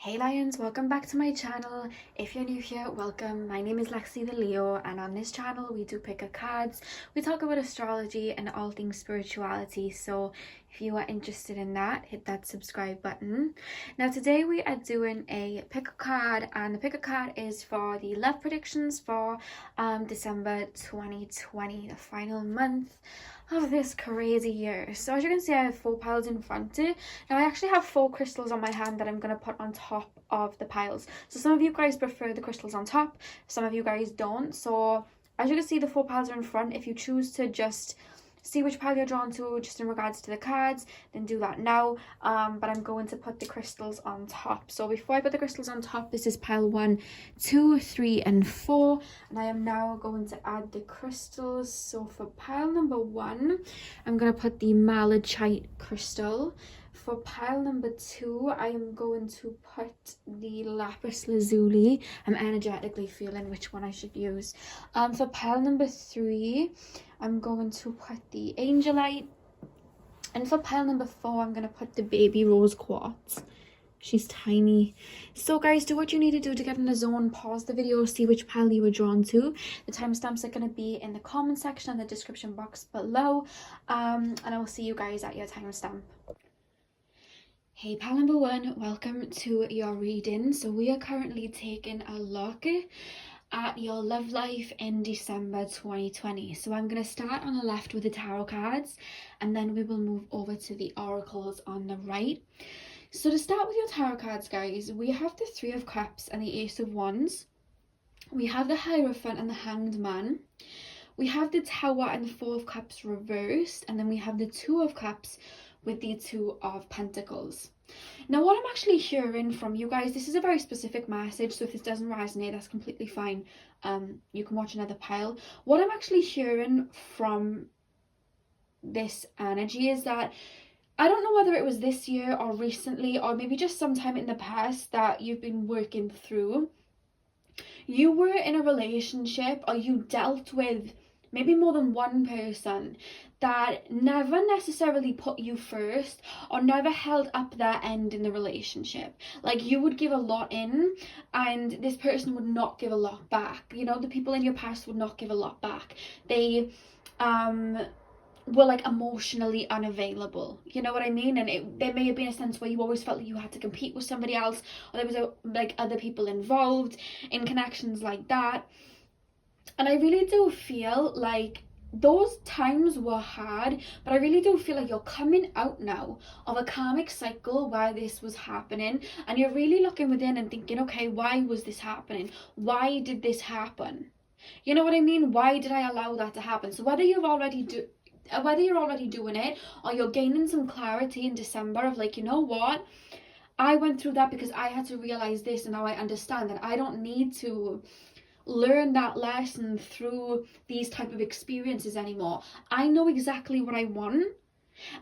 Hey Lions, welcome back to my channel. If you're new here, welcome. My name is Lexi The Leo, and on this channel we do pick a cards, we talk about astrology and all things spirituality. So if you are interested in that, hit that subscribe button. Now today we are doing a pick a card, and the pick a card is for the love predictions for December 2020, the final month of this crazy year. So as you can see, I have 4 piles in front of it. Now I actually have 4 crystals on my hand that I'm going to put on top of the piles. So some of you guys prefer the crystals on top, some of you guys don't. So as you can see, the 4 piles are in front. If you choose to just see which pile you're drawn to just in regards to the cards, then do that now. But I'm going to put the crystals on top. So before I put the crystals on top, this is pile 1, 2, 3 and 4, and I am now going to add the crystals. So for pile number 1, I'm going to put the malachite crystal. For pile number 2, I am going to put the lapis lazuli. I'm energetically feeling which one I should use. For pile number 3, I'm going to put the angelite. And for pile number 4, I'm going to put the baby rose quartz. She's tiny. So guys, do what you need to do to get in the zone. Pause the video, see which pile you were drawn to. The timestamps are going to be in the comment section and the description box below. And I will see you guys at your timestamp. Hey pal number 1, welcome to your reading. So we are currently taking a look at your love life in December 2020. So I'm going to start on the left with the tarot cards, and then we will move over to the oracles on the right. So to start with your tarot cards, guys, we have the 3 of Cups and the Ace of Wands. We have the Hierophant and the Hanged Man. We have the Tower and the 4 of Cups reversed, and then we have the 2 of Cups with the 2 of Pentacles. Now what I'm actually hearing from you guys, this is a very specific message, so if this doesn't resonate, that's completely fine. You can watch another pile. What I'm actually hearing from this energy is that, I don't know whether it was this year or recently, or maybe just sometime in the past that you've been working through. You were in a relationship, or you dealt with maybe more than one person that never necessarily put you first, or never held up their end in the relationship. Like, you would give a lot in and this person would not give a lot back. You know, the people in your past would not give a lot back. They were like emotionally unavailable, you know what I mean? And there may have been a sense where you always felt like you had to compete with somebody else, or there was like other people involved in connections like that. And I really do feel like those times were hard, but I really do feel like you're coming out now of a karmic cycle where this was happening, and you're really looking within and thinking, okay, why was this happening? Why did this happen? You know what I mean? Why did I allow that to happen? So whether you're already doing it, or you're gaining some clarity in December of like, you know what, I went through that because I had to realize this, and now I understand that I don't need to learn that lesson through these type of experiences anymore. I know exactly what I want,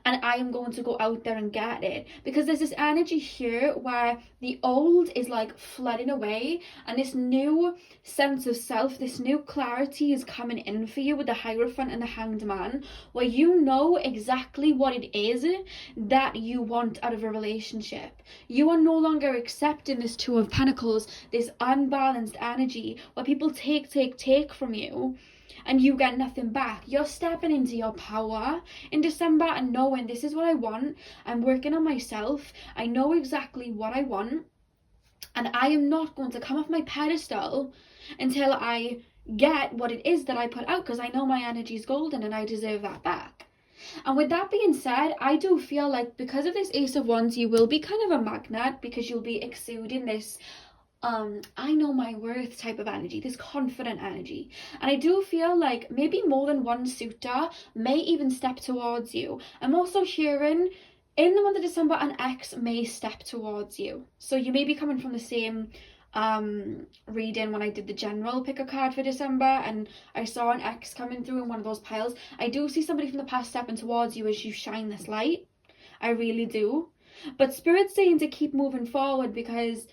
and I am going to go out there and get it. Because there's this energy here where the old is like flooding away, and this new sense of self, this new clarity is coming in for you with the Hierophant and the Hanged Man, where you know exactly what it is that you want out of a relationship. You are no longer accepting this 2 of Pentacles, this unbalanced energy where people take from you and you get nothing back. You're stepping into your power in December and knowing, this is what I want. I'm working on myself. I know exactly what I want, and I am not going to come off my pedestal until I get what it is that I put out, because I know my energy is golden and I deserve that back. And with that being said, I do feel like because of this Ace of Wands, you will be kind of a magnet, because you'll be exuding this I know my worth type of energy, this confident energy. And I do feel like maybe more than one suitor may even step towards you. I'm also hearing in the month of December an ex may step towards you. So you may be coming from the same reading when I did the general pick a card for December, and I saw an ex coming through in one of those piles. I do see somebody from the past stepping towards you as you shine this light. I really do. But Spirit's saying to keep moving forward, because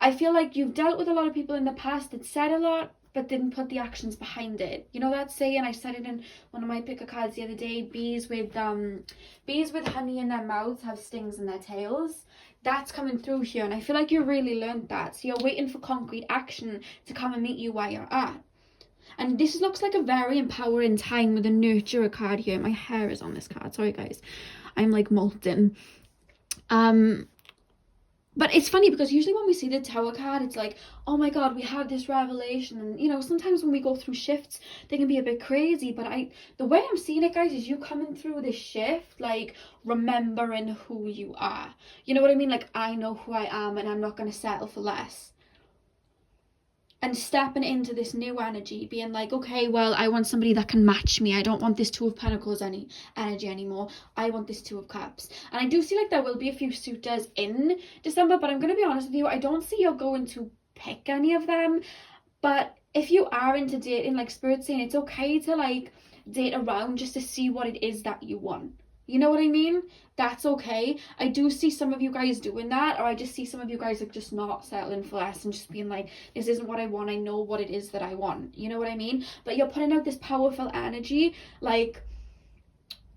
I feel like you've dealt with a lot of people in the past that said a lot but didn't put the actions behind it. You know that saying? I said it in one of my pick-a cards the other day. Bees with honey in their mouths have stings in their tails. That's coming through here, and I feel like you really learned that. So you're waiting for concrete action to come and meet you where you're at. And this looks like a very empowering time with a nurturer card here. My hair is on this card. Sorry, guys. I'm like molten. But it's funny because usually when we see the Tower card, it's like, oh my God, we have this revelation. And, you know, sometimes when we go through shifts, they can be a bit crazy. But the way I'm seeing it, guys, is you coming through this shift, like, remembering who you are. You know what I mean? Like, I know who I am and I'm not going to settle for less. And stepping into this new energy, being like, okay, well, I want somebody that can match me. I don't want this Two of Pentacles energy anymore. I want this Two of Cups. And I do see like there will be a few suitors in December, but I'm going to be honest with you, I don't see you're going to pick any of them. But if you are into dating, like Spirit's saying, it's okay to like date around just to see what it is that you want. You know what I mean? That's okay. I do see some of you guys doing that, or I just see some of you guys like just not settling for less and just being like, this isn't what I want. I know what it is that I want. You know what I mean? But you're putting out this powerful energy. Like,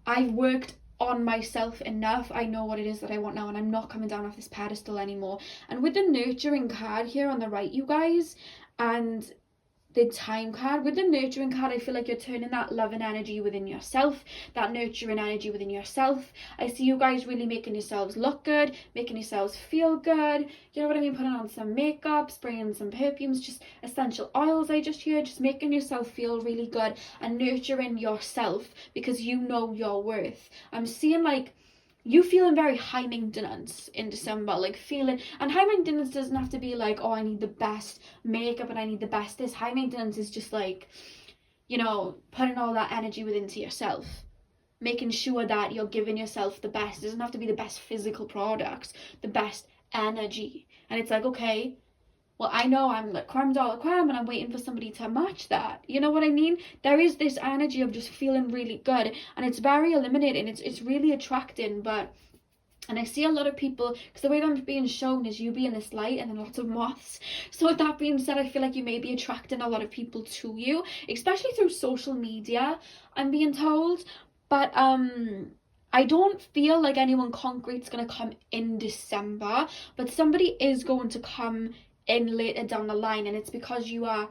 I've worked on myself enough. I know what it is that I want now, and I'm not coming down off this pedestal anymore. And with the nurturing card here on the right, you guys, and the time card, with the nurturing card, I feel like you're turning that loving energy within yourself, that nurturing energy within yourself. I see you guys really making yourselves look good, making yourselves feel good, you know what I mean, putting on some makeup, spraying some perfumes, just essential oils I just hear, just making yourself feel really good and nurturing yourself because you know your worth. I'm seeing like you feeling very high maintenance in December, like feeling, and high maintenance doesn't have to be like, oh, I need the best makeup and I need the best this. High maintenance is just like, you know, putting all that energy within to yourself, making sure that you're giving yourself the best. It doesn't have to be the best physical products, the best energy. And it's like, okay, well, I know I'm like creme de la creme and I'm waiting for somebody to match that. You know what I mean? There is this energy of just feeling really good, and it's very eliminating. It's really attracting, and I see a lot of people, because the way that I'm being shown is you being this light and then lots of moths. So with that being said, I feel like you may be attracting a lot of people to you, especially through social media, I'm being told. But I don't feel like anyone concrete's going to come in December, but somebody is going to come in later down the line, and it's because you are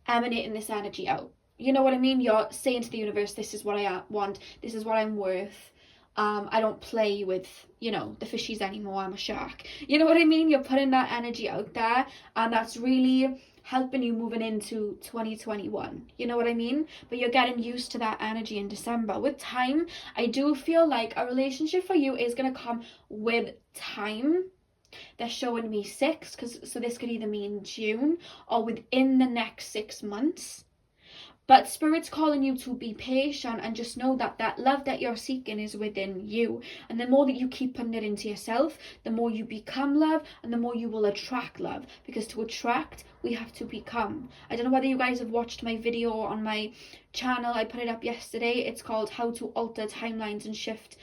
emanating this energy out. You know what I mean? You're saying to the universe, this is what I want, this is what I'm worth. I don't play with, you know, the fishies anymore, I'm a shark. You know what I mean? You're putting that energy out there, and that's really helping you moving into 2021. You know what I mean? But you're getting used to that energy in December. With time, I do feel like a relationship for you is going to come with time. They're showing me 6, so this could either mean June or within the next 6 months. But Spirit's calling you to be patient and just know that that love that you're seeking is within you. And the more that you keep putting it into yourself, the more you become love and the more you will attract love. Because to attract, we have to become. I don't know whether you guys have watched my video on my channel. I put it up yesterday. It's called How to Alter Timelines and Shift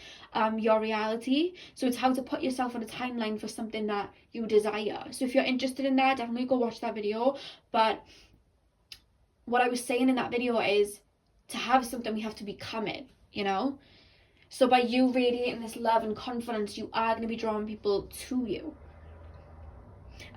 Your Reality. So it's how to put yourself on a timeline for something that you desire. So if you're interested in that, definitely go watch that video. But what I was saying in that video is, to have something, we have to become it, you know? So by you radiating this love and confidence, you are going to be drawing people to you.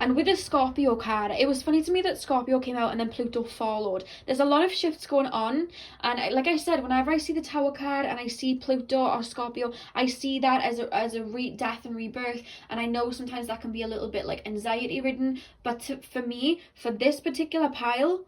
And with the Scorpio card, it was funny to me that Scorpio came out and then Pluto followed. There's a lot of shifts going on, and like I said, whenever I see the Tower card and I see Pluto or Scorpio, I see that as a death and rebirth. And I know sometimes that can be a little bit like anxiety ridden, but for me, for this particular pile,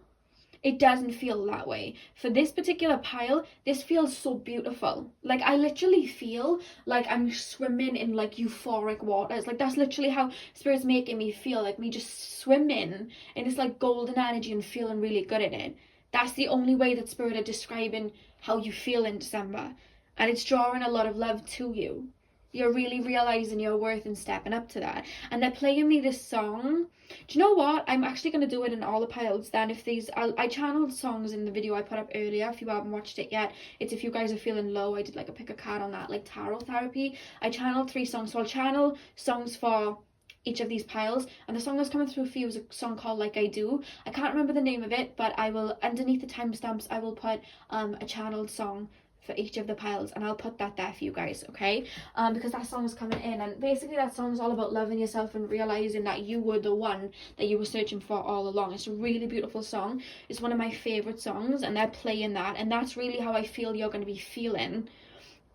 it doesn't feel that way. For this particular pile, this feels so beautiful. Like, I literally feel like I'm swimming in like euphoric waters. Like, that's literally how Spirit's making me feel, like me just swimming in this like golden energy and feeling really good in it. That's the only way that Spirit are describing how you feel in December. And it's drawing a lot of love to you. You're really realising your worth and stepping up to that. And they're playing me this song. Do you know what? I'm actually going to do it in all the piles then. If these, I channeled songs in the video I put up earlier. If you haven't watched it yet, it's if you guys are feeling low. I did like a pick a card on that, like tarot therapy. I channeled 3 songs. So I'll channel songs for each of these piles. And the song that's coming through for you is a song called Like I Do. I can't remember the name of it, but I will, underneath the timestamps, I will put a channeled song for each of the piles, and I'll put that there for you guys, okay? Because that song is coming in, and basically that song is all about loving yourself and realizing that you were the one that you were searching for all along. It's a really beautiful song. It's one of my favorite songs, and they're playing that, and that's really how I feel you're going to be feeling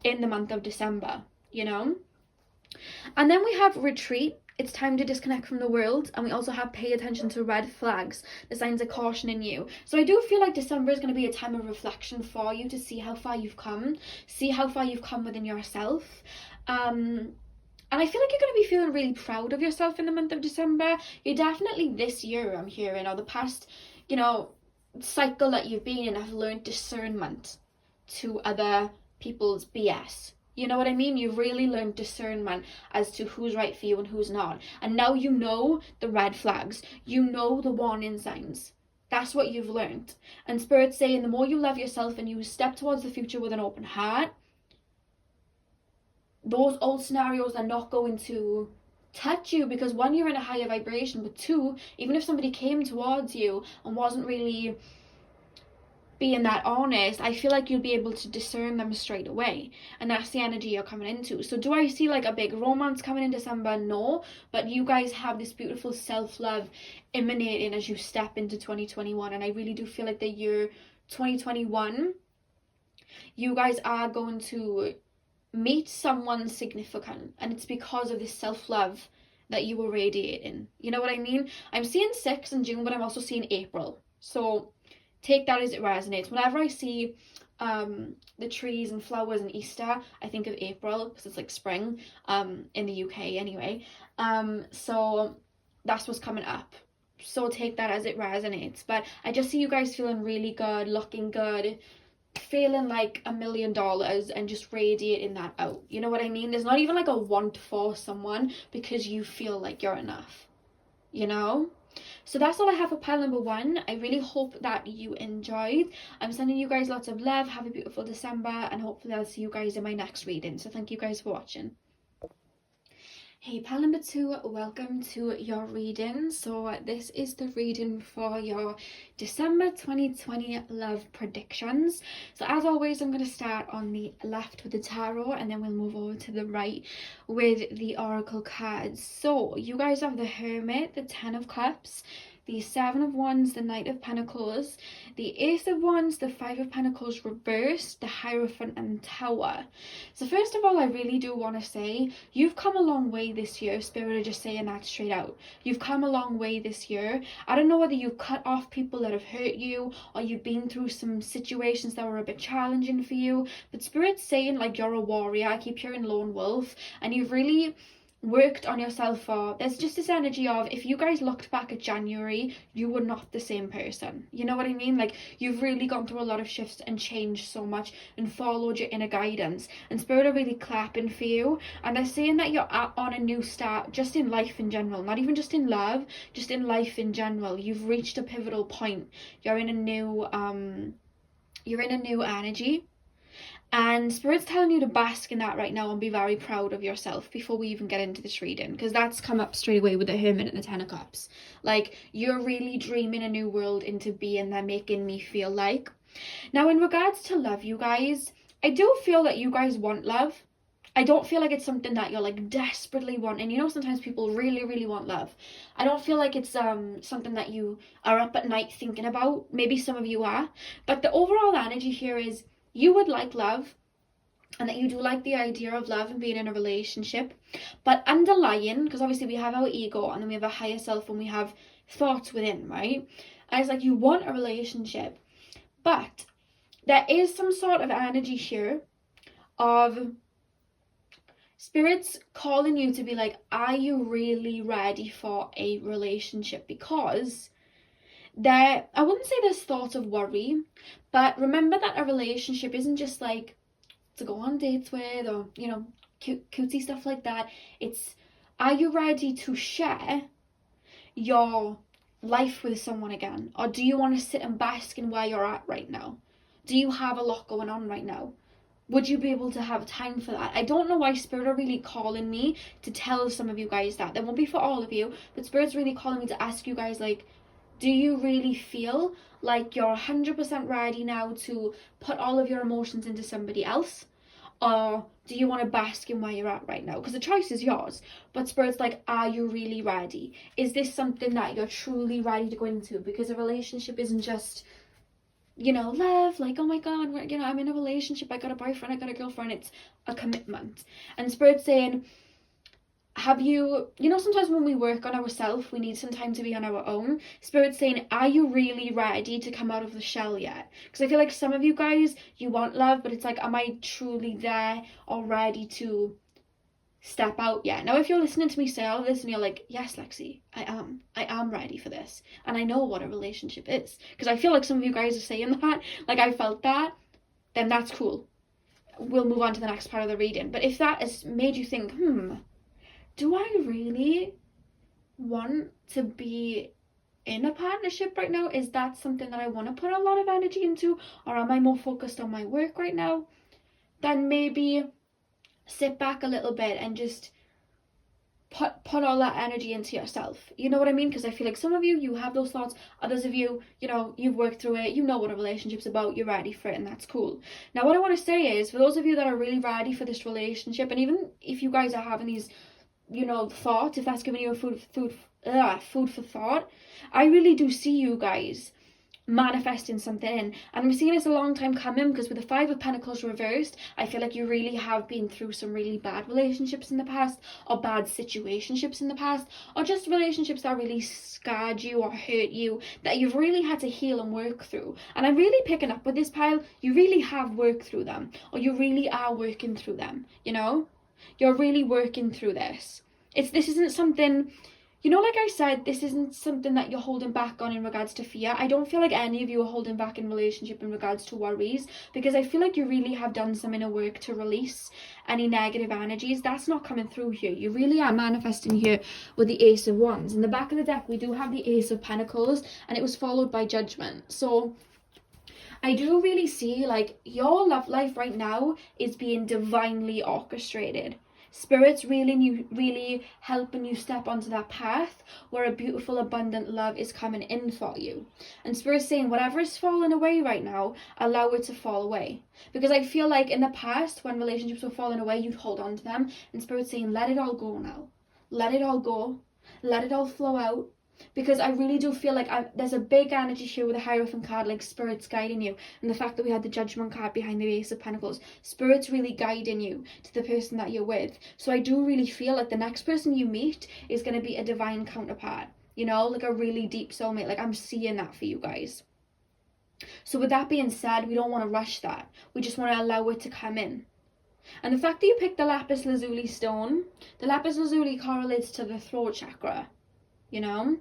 in the month of December, you know? And then we have retreat. It's time to disconnect from the world. And we also have pay attention to red flags, the signs of caution in you. So I do feel like December is going to be a time of reflection for you to see how far you've come, within yourself. And I feel like you're going to be feeling really proud of yourself in the month of December. You're definitely, this year I'm hearing, or the past, you know, cycle that you've been in, have learned discernment to other people's BS. You know what I mean? You've really learned discernment as to who's right for you and who's not. And now you know the red flags. You know the warning signs. That's what you've learned. And Spirit's saying the more you love yourself and you step towards the future with an open heart, those old scenarios are not going to touch you, because one, you're in a higher vibration, but two, even if somebody came towards you and wasn't really being that honest, I feel like you'll be able to discern them straight away, and that's the energy you're coming into. So do I see like a big romance coming in December? No, but you guys have this beautiful self-love emanating as you step into 2021, and I really do feel like the year 2021, you guys are going to meet someone significant, and it's because of this self-love that you were radiating. You know what I mean? I'm seeing 6 in June, but I'm also seeing April, so take that as it resonates. Whenever I see the trees and flowers and Easter, I think of April, because it's like spring in the UK anyway. So that's what's coming up. So take that as it resonates. But I just see you guys feeling really good, looking good, feeling like $1 million, and just radiating that out. You know what I mean? There's not even like a want for someone, because you feel like you're enough, you know? So that's all I have for pile number 1. I really hope that you enjoyed. I'm sending you guys lots of love. Have a beautiful December, and hopefully I'll see you guys in my next reading. So thank you guys for watching. Hey, pile number 2, welcome to your reading. So this is the reading for your December 2020 love predictions. So as always, I'm going to start on the left with the tarot, and then we'll move over to the right with the oracle cards. So you guys have the Hermit, the 10 of Cups, the 7 of Wands, the Knight of Pentacles, the Ace of Wands, the 5 of Pentacles reversed, the Hierophant, and Tower. So first of all, I really do want to say you've come a long way this year. Spirit are just saying that straight out. You've come a long way this year. I don't know whether you've cut off people that have hurt you, or you've been through some situations that were a bit challenging for you, but Spirit's saying like you're a warrior. I keep hearing lone wolf, and you've really worked on yourself. For there's just this energy of, if you guys looked back at January, you were not the same person. You know what I mean? Like, you've really gone through a lot of shifts and changed so much and followed your inner guidance, and Spirit are really clapping for you, and they're saying that you're on a new start, just in life in general, not even just in love, just in life in general. You've reached a pivotal point. You're in a new energy. And Spirit's telling you to bask in that right now and be very proud of yourself before we even get into this reading, because that's come up straight away with the Hermit and the 10 of Cups. Like, you're really dreaming a new world into being. They're making me feel like. Now, in regards to love, you guys, I do feel that you guys want love. I don't feel like it's something that you're like desperately wanting. You know, sometimes people really, really want love. I don't feel like it's something that you are up at night thinking about. Maybe some of you are. But the overall energy here is, you would like love, and that you do like the idea of love and being in a relationship, but underlying, because obviously we have our ego, and then we have a higher self, and we have thoughts within, right? And it's like you want a relationship, but there is some sort of energy here of Spirit's calling you to be like, are you really ready for a relationship? Because there, I wouldn't say there's thoughts of worry, but remember that a relationship isn't just like to go on dates with, or, you know, cutesy stuff like that. It's, are you ready to share your life with someone again? Or do you want to sit and bask in where you're at right now? Do you have a lot going on right now? Would you be able to have time for that? I don't know why Spirit are really calling me to tell some of you guys that. That won't be for all of you, but Spirit's really calling me to ask you guys, like, Do you really feel like you're 100% ready now to put all of your emotions into somebody else? Or do you want to bask in where you're at right now? Because the choice is yours. But Spirit's like, are you really ready? Is this something that you're truly ready to go into? Because a relationship isn't just, you know, love, like, oh my God, you know, I'm in a relationship, I got a boyfriend, I got a girlfriend. It's a commitment. And Spirit's saying, have you, you know, sometimes when we work on ourselves, we need some time to be on our own. Spirit's saying, are you really ready to come out of the shell yet? Because I feel like some of you guys, you want love, but it's like, am I truly there or ready to step out yet? Now, if you're listening to me say all of this and you're like, yes, Lexi, I am ready for this. And I know what a relationship is. Because I feel like some of you guys are saying that, like I felt that, then that's cool. We'll move on to the next part of the reading. But if that has made you think, do I really want to be in a partnership right now? Is that something that I want to put a lot of energy into? Or am I more focused on my work right now? Then maybe sit back a little bit and just put all that energy into yourself. You know what I mean? Because I feel like some of you, you have those thoughts. Others of you, you know, you've worked through it. You know what a relationship's about. You're ready for it, and that's cool. Now, what I want to say is, for those of you that are really ready for this relationship, and even if you guys are having these, you know, thoughts, if that's giving you a food for thought, I really do see you guys manifesting something in. And I'm seeing this a long time coming, because with the Five of Pentacles reversed, I feel like you really have been through some really bad relationships in the past, or bad situationships in the past, or just relationships that really scarred you or hurt you, that you've really had to heal and work through. And I'm really picking up with this pile, you really have worked through them, or you really are working through them, you know? You're really working through this. This isn't something, you know, like I said, this isn't something that you're holding back on in regards to fear. I don't feel like any of you are holding back in relationship in regards to worries, because I feel like you really have done some inner work to release any negative energies. That's not coming through here. You really are manifesting here with the Ace of Wands. In the back of the deck, we do have the Ace of Pentacles, and it was followed by Judgment. So I do really see like your love life right now is being divinely orchestrated. Spirit's really helping you step onto that path where a beautiful, abundant love is coming in for you. And Spirit's saying, whatever is falling away right now, allow it to fall away. Because I feel like in the past, when relationships were falling away, you'd hold on to them. And Spirit's saying, let it all go now. Let it all go. Let it all flow out. Because I really do feel like there's a big energy here with the Hierophant card, like Spirit's guiding you. And the fact that we had the Judgment card behind the Ace of Pentacles, Spirit's really guiding you to the person that you're with. So I do really feel like the next person you meet is going to be a divine counterpart, you know, like a really deep soulmate. Like I'm seeing that for you guys. So with that being said, we don't want to rush that. We just want to allow it to come in. And the fact that you picked the lapis lazuli stone, the lapis lazuli correlates to the throat chakra, you know.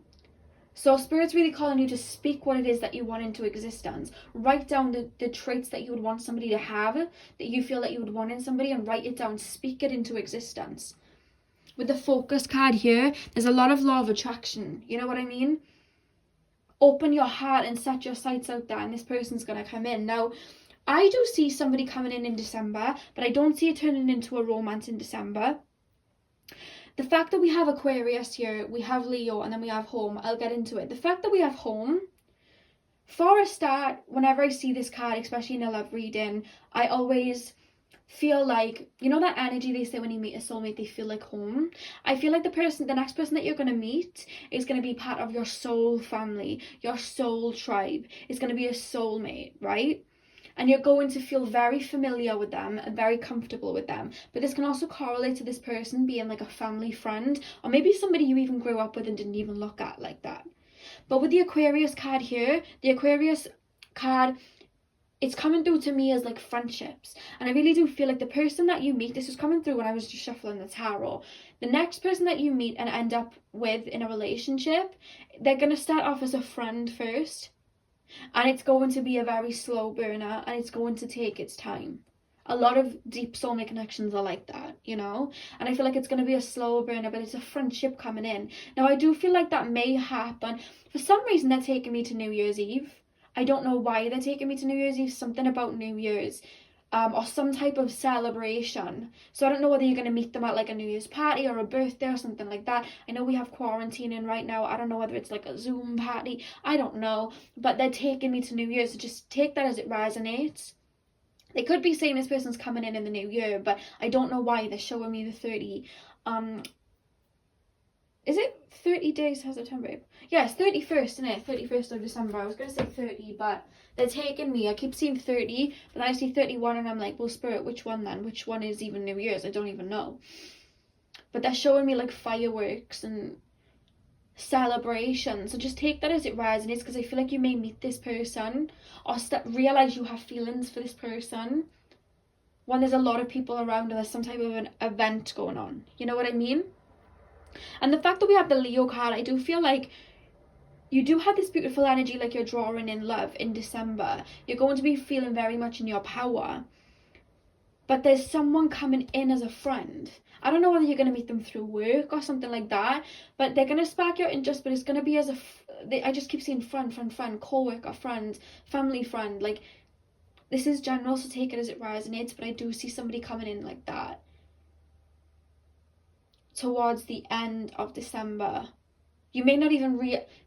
So Spirit's really calling you to speak what it is that you want into existence. Write down the traits that you would want somebody to have, that you feel that you would want in somebody, and write it down. Speak it into existence. With the Focus card here, there's a lot of law of attraction. You know what I mean? Open your heart and set your sights out there, and this person's going to come in. Now, I do see somebody coming in December, but I don't see it turning into a romance in December. The fact that we have Aquarius here, we have Leo, and then we have home, I'll get into it. The fact that we have home, for a start, whenever I see this card, especially in a love reading, I always feel like, you know that energy they say when you meet a soulmate, they feel like home? I feel like the next person that you're going to meet is going to be part of your soul family, your soul tribe. It's going to be a soulmate, right? And you're going to feel very familiar with them and very comfortable with them. But this can also correlate to this person being like a family friend, or maybe somebody you even grew up with and didn't even look at like that. But with the Aquarius card here, the Aquarius card, it's coming through to me as like friendships. And I really do feel like the person that you meet, this was coming through when I was just shuffling the tarot, the next person that you meet and end up with in a relationship, they're going to start off as a friend first. And it's going to be a very slow burner, and it's going to take its time. A lot of deep soulmate connections are like that, you know? And I feel like it's going to be a slow burner, but it's a friendship coming in. Now, I do feel like that may happen. For some reason, they're taking me to New Year's Eve. I don't know why they're taking me to New Year's Eve. Something about New Year's. or some type of celebration. So I don't know whether you're going to meet them at like a New Year's party or a birthday or something like that. I know we have quarantine in right now. I don't know whether it's like a Zoom party. I don't know. But they're taking me to New Year's, so just take that as it resonates. They could be saying this person's coming in the new year, but I don't know why they're showing me the 30. Is it 30 days has September? Yeah, it's 31st, isn't it? 31st of December. I was going to say 30, but they're taking me. I keep seeing 30, but then I see 31 and I'm like, well, Spirit, which one then? Which one is even New Year's? I don't even know. But they're showing me like fireworks and celebrations. So just take that as it resonates, because I feel like you may meet this person or realize you have feelings for this person when there's a lot of people around and there's some type of an event going on. You know what I mean? And the fact that we have the Leo card, I do feel like you do have this beautiful energy, like you're drawing in love in December. You're going to be feeling very much in your power. But there's someone coming in as a friend. I don't know whether you're going to meet them through work or something like that, but they're going to spark your interest, but it's going to be as I just keep seeing friend, co-worker, friend, family friend. Like, this is general, so take it as it resonates, but I do see somebody coming in like that towards the end of December. You may not even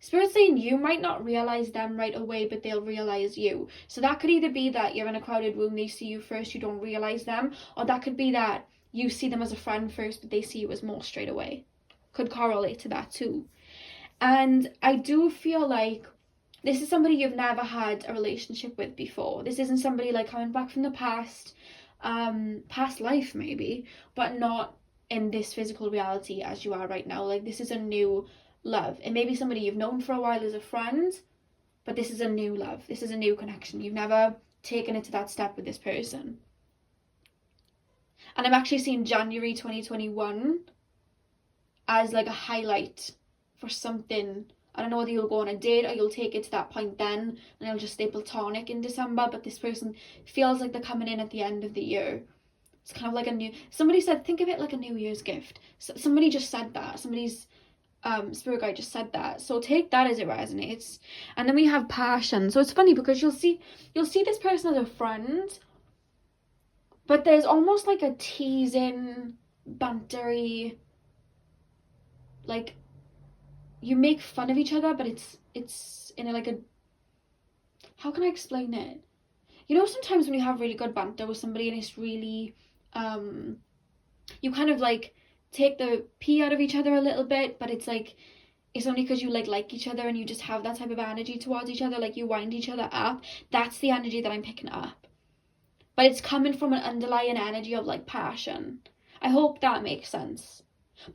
Spirit's saying you might not realize them right away, but they'll realize you. So that could either be that you're in a crowded room, they see you first, you don't realize them, or that could be that you see them as a friend first, but they see you as more straight away. Could correlate to that too. And I do feel like this is somebody you've never had a relationship with before. This isn't somebody like coming back from the past life maybe, but not in this physical reality as you are right now. Like, this is a new love. It may be somebody you've known for a while as a friend, but this is a new love. This is a new connection. You've never taken it to that step with this person. And I'm actually seeing January 2021 as like a highlight for something. I don't know whether you'll go on a date or you'll take it to that point then and it'll just stay platonic in December, but this person feels like they're coming in at the end of the year. It's kind of like somebody said, think of it like a New Year's gift. So somebody just said that. Somebody's spirit guide just said that. So take that as it resonates. And then we have passion. So it's funny because you'll see this person as a friend, but there's almost like a teasing, bantery, like you make fun of each other, but it's in a how can I explain it? You know, sometimes when you have really good banter with somebody and it's really you kind of like take the pee out of each other a little bit, but it's like it's only because you like each other and you just have that type of energy towards each other, like you wind each other up. That's the energy that I'm picking up, but it's coming from an underlying energy of like passion. I hope that makes sense.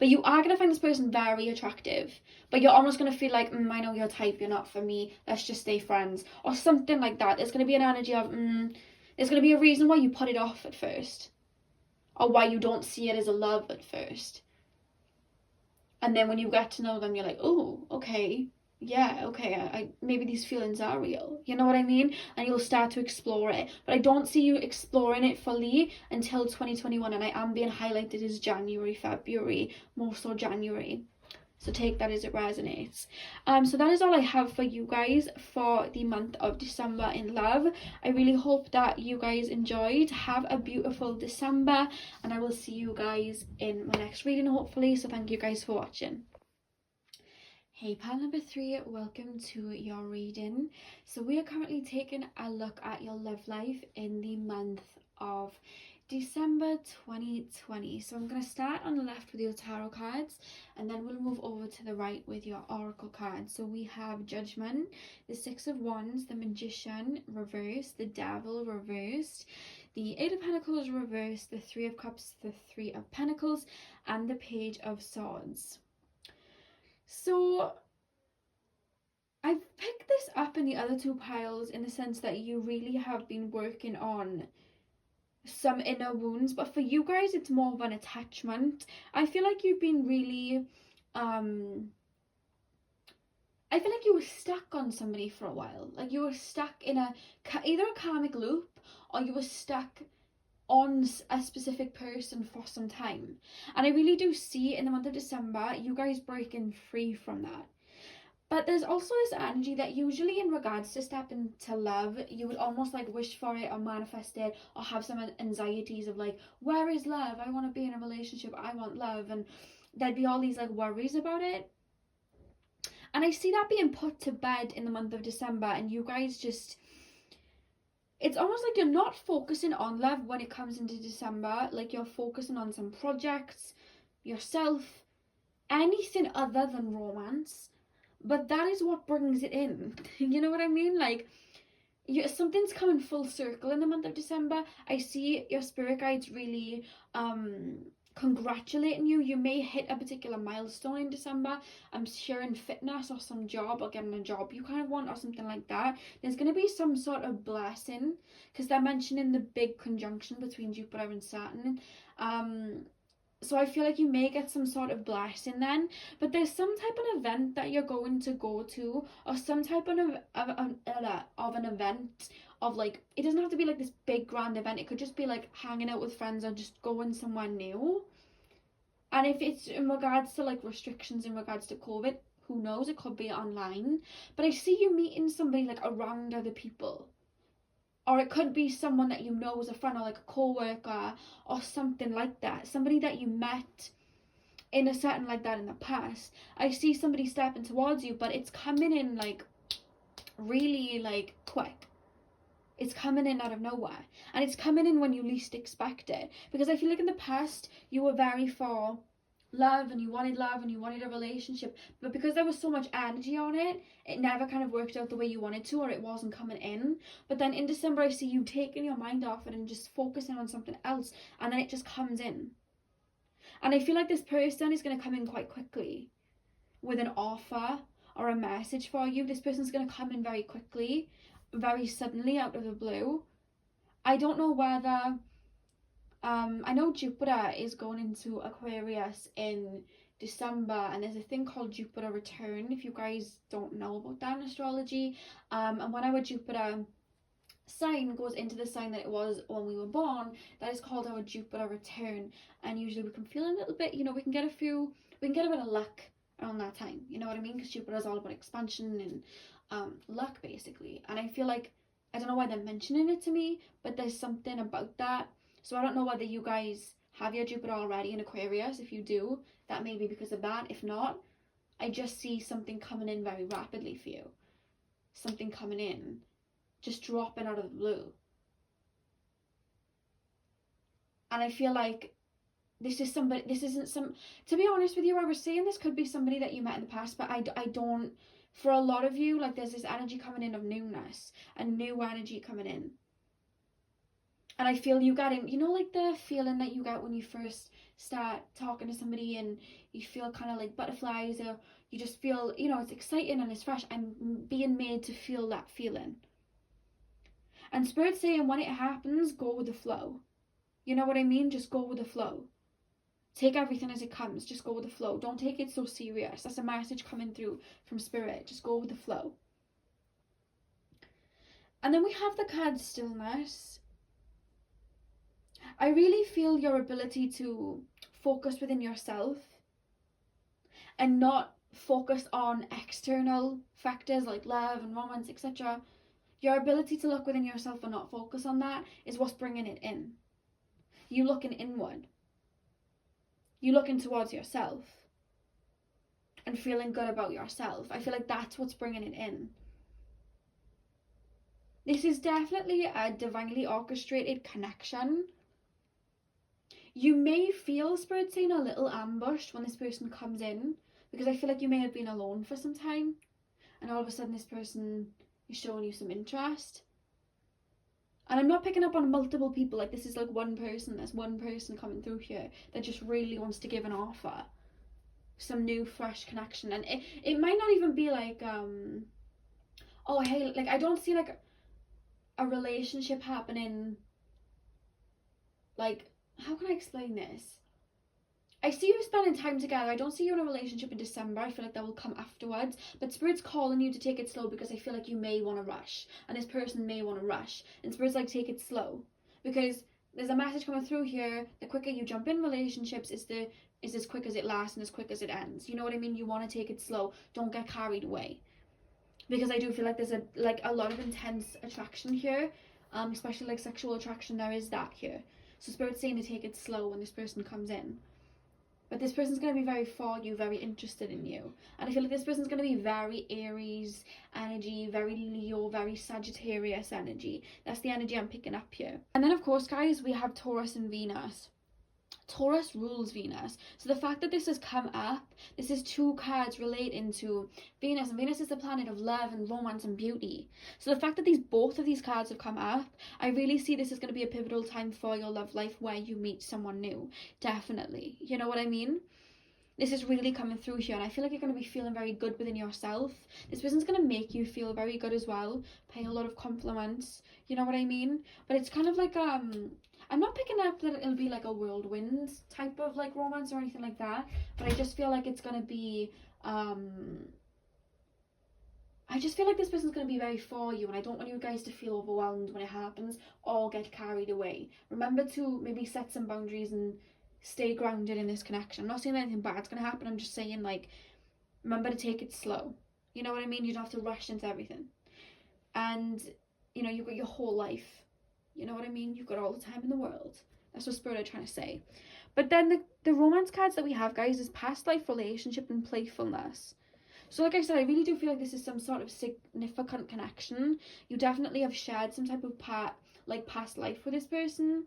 But you are going to find this person very attractive, but you're almost going to feel like, I know your type, you're not for me, let's just stay friends, or something like that. There's going to be an energy of there's going to be a reason why you put it off at first, or why you don't see it as a love at first. And then when you get to know them, you're like, oh, okay, yeah, okay, I maybe these feelings are real. You know what I mean? And you'll start to explore it. But I don't see you exploring it fully until 2021. And I am being highlighted as January, February, more so January. So take that as it resonates. So that is all I have for you guys for the month of December in love. I really hope that you guys enjoyed. Have a beautiful December, and I will see you guys in my next reading hopefully. So thank you guys for watching. Hey pal number 3, welcome to your reading. So we are currently taking a look at your love life in the month of December 2020. So I'm going to start on the left with your tarot cards, and then we'll move over to the right with your oracle cards. So we have Judgment, the 6 of Wands, the Magician reversed, the Devil reversed, the 8 of Pentacles reversed, the 3 of Cups, the 3 of Pentacles, and the Page of Swords. So I've picked this up in the other two piles in the sense that you really have been working on some inner wounds, but for you guys it's more of an attachment. I feel like you've been really I feel like you were stuck on somebody for a while. Like you were stuck in either a karmic loop, or you were stuck on a specific person for some time. And I really do see in the month of December you guys breaking free from that. But there's also this energy that usually in regards to step into love, you would almost like wish for it or manifest it or have some anxieties of like, where is love? I want to be in a relationship. I want love. And there'd be all these like worries about it. And I see that being put to bed in the month of December, and you guys just, it's almost like you're not focusing on love when it comes into December. Like you're focusing on some projects, yourself, anything other than romance. But that is what brings it in. You know what I mean? Like, something's coming full circle in the month of December. I see your spirit guides really congratulating you. You may hit a particular milestone in December. I'm sure in fitness or some job or getting a job you kind of want or something like that. There's going to be some sort of blessing because they're mentioning the big conjunction between Jupiter and Saturn. So I feel like you may get some sort of blessing then, but there's some type of event that you're going to go to, or some type of an event of like, it doesn't have to be like this big grand event. It could just be like hanging out with friends or just going somewhere new. And if it's in regards to like restrictions in regards to COVID, who knows, it could be online. But I see you meeting somebody like around other people. Or it could be someone that you know as a friend or like a co-worker or something like that. Somebody that you met in a setting like that in the past. I see somebody stepping towards you, but it's coming in like really like quick. It's coming in out of nowhere. And it's coming in when you least expect it. Because I feel like in the past you were very for love and you wanted a relationship, but because there was so much energy on it, it never kind of worked out the way you wanted to, or it wasn't coming in. But then in December I see you taking your mind off it and just focusing on something else, and then it just comes in. And I feel like this person is going to come in quite quickly with an offer or a message for you. This person's going to come in very quickly, very suddenly out of the blue. I don't know whether I know Jupiter is going into Aquarius in December, and there's a thing called Jupiter return, if you guys don't know about that in astrology. And when our Jupiter sign goes into the sign that it was when we were born, that is called our Jupiter return. And usually we can feel a little bit, we can get a bit of luck around that time, you know what I mean? Because Jupiter is all about expansion and luck, basically. And I feel like, I don't know why they're mentioning it to me, but there's something about that. So I don't know whether you guys have your Jupiter already in Aquarius. If you do, that may be because of that. If not, I just see something coming in very rapidly for you. Something coming in, just dropping out of the blue. And I feel like to be honest with you, I was saying this could be somebody that you met in the past, but I don't, for a lot of you, like there's this energy coming in of newness and new energy coming in. And I feel you getting, like the feeling that you get when you first start talking to somebody and you feel kind of like butterflies, or you just feel, it's exciting and it's fresh. I'm being made to feel that feeling. And Spirit's saying when it happens, go with the flow. You know what I mean? Just go with the flow. Take everything as it comes. Just go with the flow. Don't take it so serious. That's a message coming through from Spirit. Just go with the flow. And then we have the card stillness. I really feel your ability to focus within yourself and not focus on external factors like love and romance, etc. Your ability to look within yourself and not focus on that is what's bringing it in. You looking inward. You looking towards yourself and feeling good about yourself. I feel like that's what's bringing it in. This is definitely a divinely orchestrated connection. You may feel, Spirit saying, a little ambushed when this person comes in, because I feel like you may have been alone for some time and all of a sudden this person is showing you some interest. And I'm not picking up on multiple people, like this is like one person. There's one person coming through here that just really wants to give an offer, some new fresh connection. And it might not even be like oh hey, like I don't see like a relationship happening, like, how can I explain this? I see you spending time together. I don't see you in a relationship in December. I feel like that will come afterwards. But Spirit's calling you to take it slow because I feel like you may want to rush. And this person may want to rush. And Spirit's like, take it slow. Because there's a message coming through here. The quicker you jump in relationships is the is as quick as it lasts and as quick as it ends. You know what I mean? You want to take it slow. Don't get carried away. Because I do feel like there's a lot of intense attraction here, especially like sexual attraction. There is that here. So Spirit's saying to take it slow when this person comes in. But this person's going to be very for you, very interested in you. And I feel like this person's going to be very Aries energy, very Leo, very Sagittarius energy. That's the energy I'm picking up here. And then, of course, guys, we have Taurus and Venus. Taurus rules Venus. So the fact that this has come up, this is two cards relating to Venus, and Venus is the planet of love and romance and beauty. So the fact that both of these cards have come up, I really see this is going to be a pivotal time for your love life where you meet someone new. Definitely. You know what I mean? This is really coming through here, and I feel like you're going to be feeling very good within yourself. This person's going to make you feel very good as well, pay a lot of compliments. You know what I mean? But it's kind of like I'm not picking up that it'll be like a whirlwind type of like romance or anything like that, but I just feel like it's gonna be I just feel like this person's gonna be very for you, and I don't want you guys to feel overwhelmed when it happens or get carried away. Remember to maybe set some boundaries and stay grounded in this connection. I'm not saying anything bad's gonna happen, I'm just saying, like, remember to take it slow. You know what I mean? You don't have to rush into everything. And you know, you've got your whole life. You know what I mean? You've got all the time in the world. That's what Spirit are trying to say. But then the romance cards that we have, guys, is past life, relationship, and playfulness. So like I said, I really do feel like this is some sort of significant connection. You definitely have shared some type of past life with this person.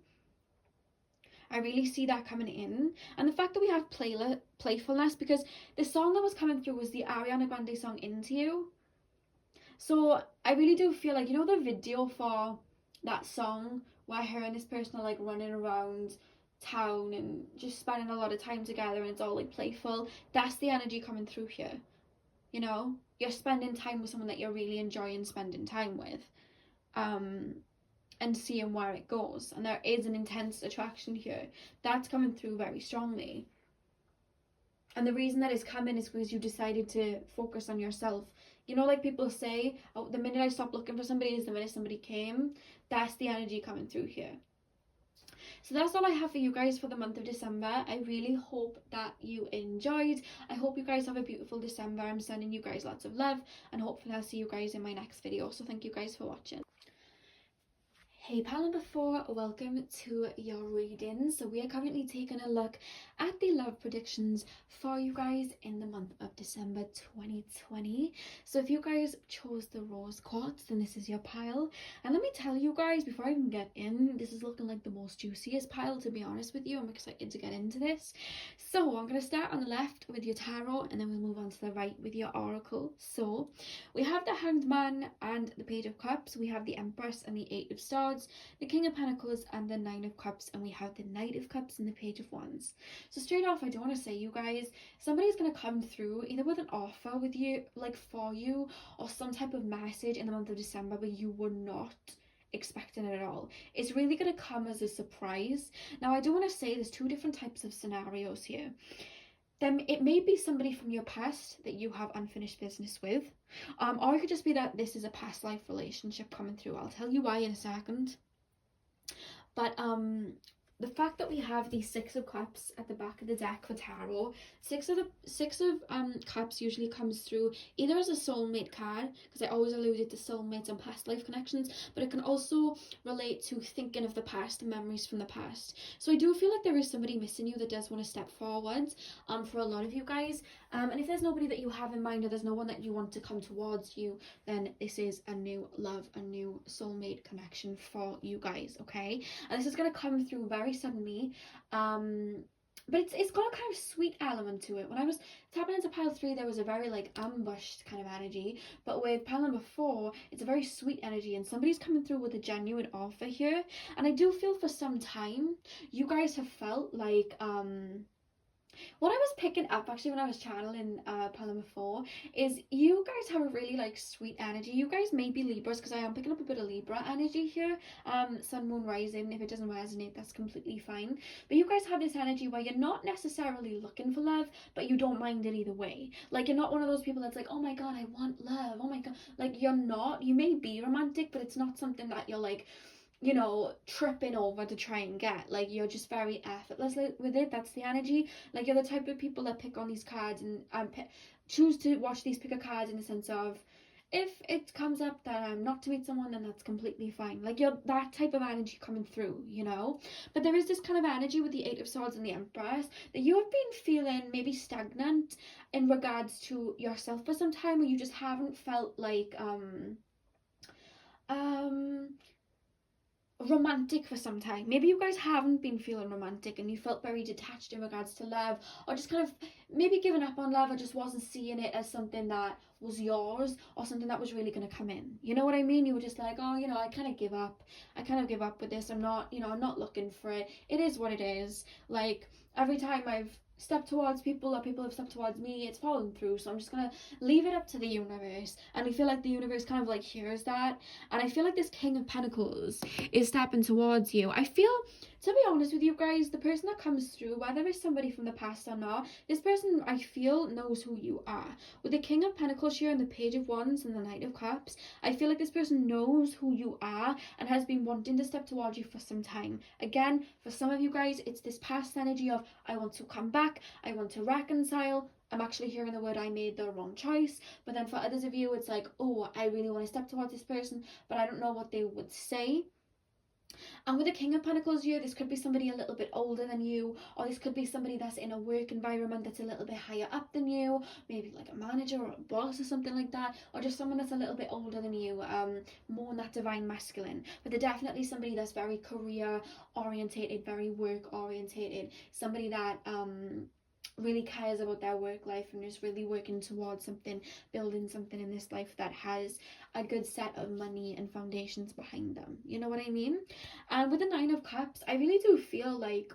I really see that coming in. And the fact that we have playfulness, because the song that was coming through was the Ariana Grande song Into You. So I really do feel like, you know, the video for that song where her and this person are like running around town and just spending a lot of time together, and it's all like playful. That's the energy coming through here. You know, you're spending time with someone that you're really enjoying spending time with, and seeing where it goes. And there is an intense attraction here that's coming through very strongly. And the reason that is coming is because you decided to focus on yourself. You know, like people say, oh, the minute I stopped looking for somebody is the minute somebody came. That's the energy coming through here. So that's all I have for you guys for the month of December. I really hope that you enjoyed. I hope you guys have a beautiful December. I'm sending you guys lots of love, and hopefully I'll see you guys in my next video. So thank you guys for watching. Hey pal number 4, welcome to your reading. So we are currently taking a look at the love predictions for you guys in the month of December 2020. So if you guys chose the rose quartz, then this is your pile. And let me tell you guys, before I even get in, this is looking like the most juiciest pile, to be honest with you. I'm excited to get into this. So I'm going to start on the left with your tarot, and then we'll move on to the right with your oracle. So we have the Hanged Man and the Page of Cups. We have the Empress and the Eight of Swords, the King of Pentacles and the Nine of Cups, and we have the Knight of Cups and the Page of Wands. So straight off, I do want to say, you guys, somebody's going to come through either with an offer with you, like for you, or some type of message in the month of December where you were not expecting it at all. It's really going to come as a surprise. Now, I do want to say there's two different types of scenarios here. Then it may be somebody from your past that you have unfinished business with, or it could just be that this is a past life relationship coming through. I'll tell you why in a second. But the fact that we have the Six of Cups at the back of the deck for tarot, Six of Cups usually comes through either as a soulmate card, because I always alluded to soulmates and past life connections, but it can also relate to thinking of the past, memories from the past. So I do feel like there is somebody missing you that does want to step forward for a lot of you guys. And if there's nobody that you have in mind, or there's no one that you want to come towards you, then this is a new love, a new soulmate connection for you guys, okay? And this is going to come through very suddenly, but it's got a kind of sweet element to it. When I was tapping into pile 3, there was a very like ambushed kind of energy, but with pile number 4, it's a very sweet energy, and somebody's coming through with a genuine offer here. And I do feel for some time you guys have felt like what I was picking up actually when I was channeling pile number 4 is you guys have a really like sweet energy. You guys may be Libras, because I am picking up a bit of Libra energy here. Sun, moon, rising. If it doesn't resonate, that's completely fine. But you guys have this energy where you're not necessarily looking for love, but you don't mind it either way. Like, you're not one of those people that's like, oh my god, I want love, oh my god. Like, you're not. You may be romantic, but it's not something that you're like you know, tripping over to try and get. Like, you're just very effortless with it. That's the energy. Like, you're the type of people that pick on these cards and choose to watch these pick a card in the sense of, if it comes up that I'm not to meet someone, then that's completely fine. Like, you're that type of energy coming through, you know. But there is this kind of energy with the Eight of Swords and the Empress that you have been feeling maybe stagnant in regards to yourself for some time, or you just haven't felt like romantic for some time. Maybe you guys haven't been feeling romantic and you felt very detached in regards to love, or just kind of maybe given up on love, or just wasn't seeing it as something that was yours or something that was really going to come in. You know what I mean? You were just like, oh, you know, I kind of give up with this. I'm not, you know, I'm not looking for it. It is what it is. Like, every time I've stepped towards people, or people have stepped towards me, it's fallen through. So I'm just gonna leave it up to the universe. And I feel like the universe kind of like hears that. And I feel like this King of Pentacles is stepping towards you. I feel, to be honest with you guys, the person that comes through, whether it's somebody from the past or not, this person, I feel, knows who you are. With the King of Pentacles here and the Page of Wands and the Knight of Cups, I feel like this person knows who you are and has been wanting to step towards you for some time. Again, for some of you guys, it's this past energy of, I want to come back, I want to reconcile. I'm actually hearing the word, I made the wrong choice. But then for others of you, it's like, oh, I really want to step towards this person, but I don't know what they would say. And with the King of Pentacles here, this could be somebody a little bit older than you, or this could be somebody that's in a work environment that's a little bit higher up than you, maybe like a manager or a boss or something like that, or just someone that's a little bit older than you, more in that divine masculine. But they're definitely somebody that's very career orientated, very work orientated, somebody that really cares about their work life and is really working towards something, building something in this life that has a good set of money and foundations behind them. You know what I mean? And with the Nine of Cups, I really do feel like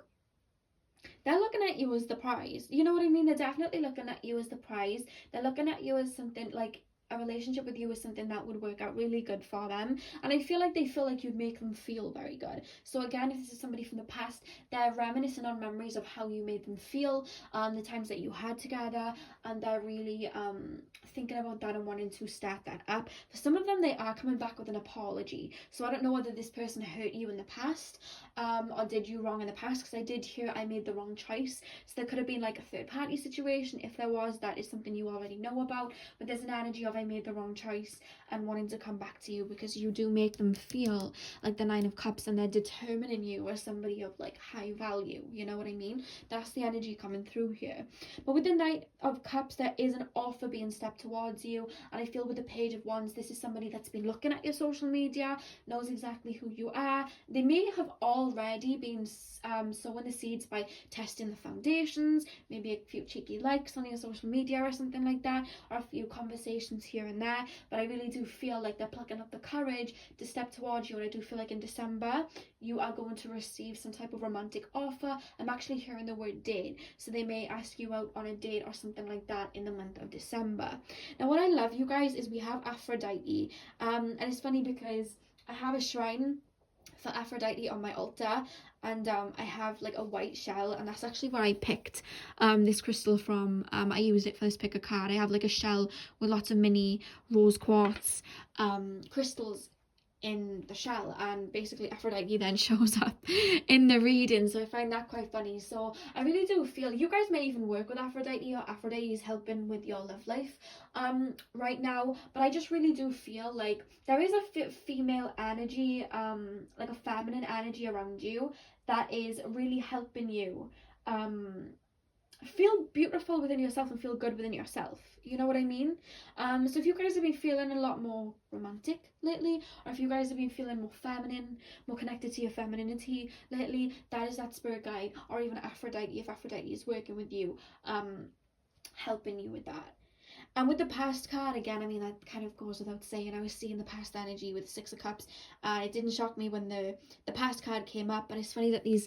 they're looking at you as the prize. You know what I mean? They're definitely looking at you as the prize. They're looking at you as something like, a relationship with you is something that would work out really good for them, and I feel like they feel like you'd make them feel very good. So again, if this is somebody from the past, they're reminiscing on memories of how you made them feel, the times that you had together, and they're really thinking about that and wanting to start that up. For some of them, they are coming back with an apology. So I don't know whether this person hurt you in the past, or did you wrong in the past, because I did hear I made the wrong choice. So there could have been like a third party situation. If there was, that is something you already know about, but there's an energy of, I made the wrong choice, and wanting to come back to you, because you do make them feel like the Nine of Cups, and they're determining you as somebody of like high value. You know what I mean? That's the energy coming through here. But with the Knight of Cups, there is an offer being stepped towards you, and I feel with the Page of Wands, this is somebody that's been looking at your social media, knows exactly who you are. They may have already been sowing the seeds by testing the foundations, maybe a few cheeky likes on your social media or something like that, or a few conversations here and there. But I really do feel like they're plucking up the courage to step towards you, and I do feel like in December you are going to receive some type of romantic offer. I'm actually hearing the word date, so they may ask you out on a date or something like that in the month of December. Now what I love, you guys, is we have Aphrodite, and it's funny because I have a shrine for Aphrodite on my altar, and I have like a white shell, and that's actually where I picked this crystal from. I used it for this pick a card. I have like a shell with lots of mini rose quartz crystals in the shell, and basically Aphrodite then shows up in the reading, so I find that quite funny. So I really do feel you guys may even work with Aphrodite, or Aphrodite is helping with your love life right now. But I just really do feel like there is a female energy, like a feminine energy around you that is really helping you feel beautiful within yourself and feel good within yourself. You know what I mean? So if you guys have been feeling a lot more romantic lately, or if you guys have been feeling more feminine, more connected to your femininity lately, that is that spirit guide, or even Aphrodite, if Aphrodite is working with you, helping you with that. And with the past card, again, I mean, that kind of goes without saying. I was seeing the past energy with the Six of Cups, and it didn't shock me when the past card came up. But it's funny that these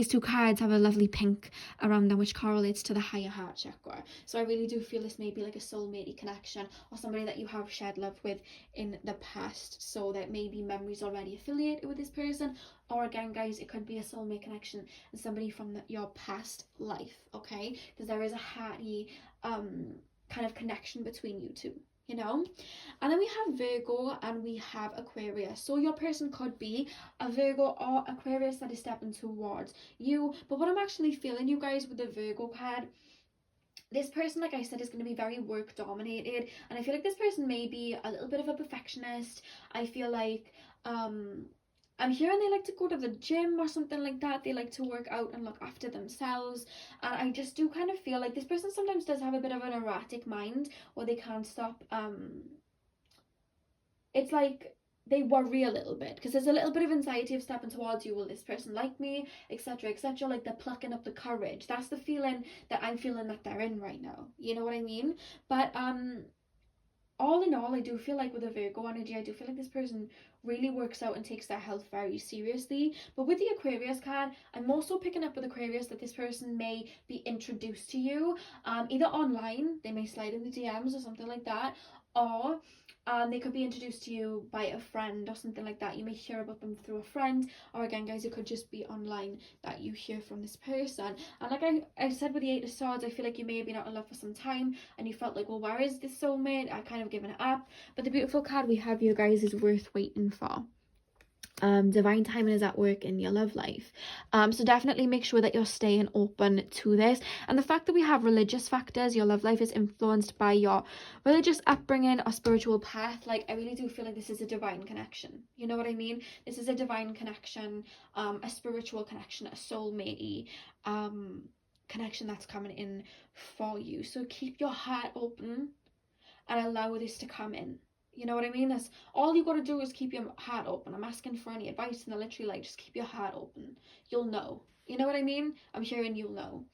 two cards have a lovely pink around them, which correlates to the higher heart chakra. So I really do feel this may be like a soulmate connection, or somebody that you have shared love with in the past. So that may be memories already affiliated with this person, or again, guys, it could be a soulmate connection and somebody from your past life. Okay, because there is a hearty kind of connection between you two. you know. And then we have Virgo and we have Aquarius. So your person could be a Virgo or Aquarius that is stepping towards you. But what I'm actually feeling, you guys, with the Virgo card, this person, like I said, is going to be very work dominated, and I feel like this person may be a little bit of a perfectionist. I feel like I'm hearing they like to go to the gym or something like that. They like to work out and look after themselves, and I just do kind of feel like this person sometimes does have a bit of an erratic mind, or they can't stop it's like they worry a little bit because there's a little bit of anxiety of stepping towards you. Will this person like me, etc., etc.? Like they're plucking up the courage. That's the feeling that I'm feeling that they're in right now, you know what I mean? But all in all, I do feel like with a Virgo energy, I do feel like this person really works out and takes their health very seriously. But with the Aquarius card, I'm also picking up with Aquarius that this person may be introduced to you, either online, they may slide in the DMs or something like that, or they could be introduced to you by a friend or something like that. You may hear about them through a friend, or again, guys, it could just be online that you hear from this person. And like I said with the Eight of Swords, I feel like you may have been out in love for some time and you felt like, well, where is this soulmate? I kind of given it up. But the beautiful card we have, you guys, is worth waiting for. Divine timing is at work in your love life. So definitely make sure that you're staying open to this. And the fact that we have religious factors, your love life is influenced by your religious upbringing or spiritual path. Like, I really do feel like this is a divine connection. You know what I mean? This is a divine connection, a spiritual connection, a soulmate connection that's coming in for you. So keep your heart open and allow this to come in. You know what I mean? That's all you got to do, is keep your heart open. I'm asking for any advice, and they're literally like, just keep your heart open. You'll know. You know what I mean? I'm hearing you'll know.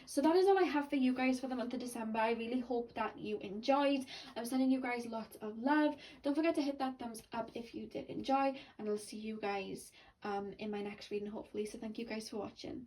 So that is all I have for you guys for the month of December. I really hope that you enjoyed. I'm sending you guys lots of love. Don't forget to hit that thumbs up if you did enjoy, and I'll see you guys in my next reading, hopefully. So thank you guys for watching.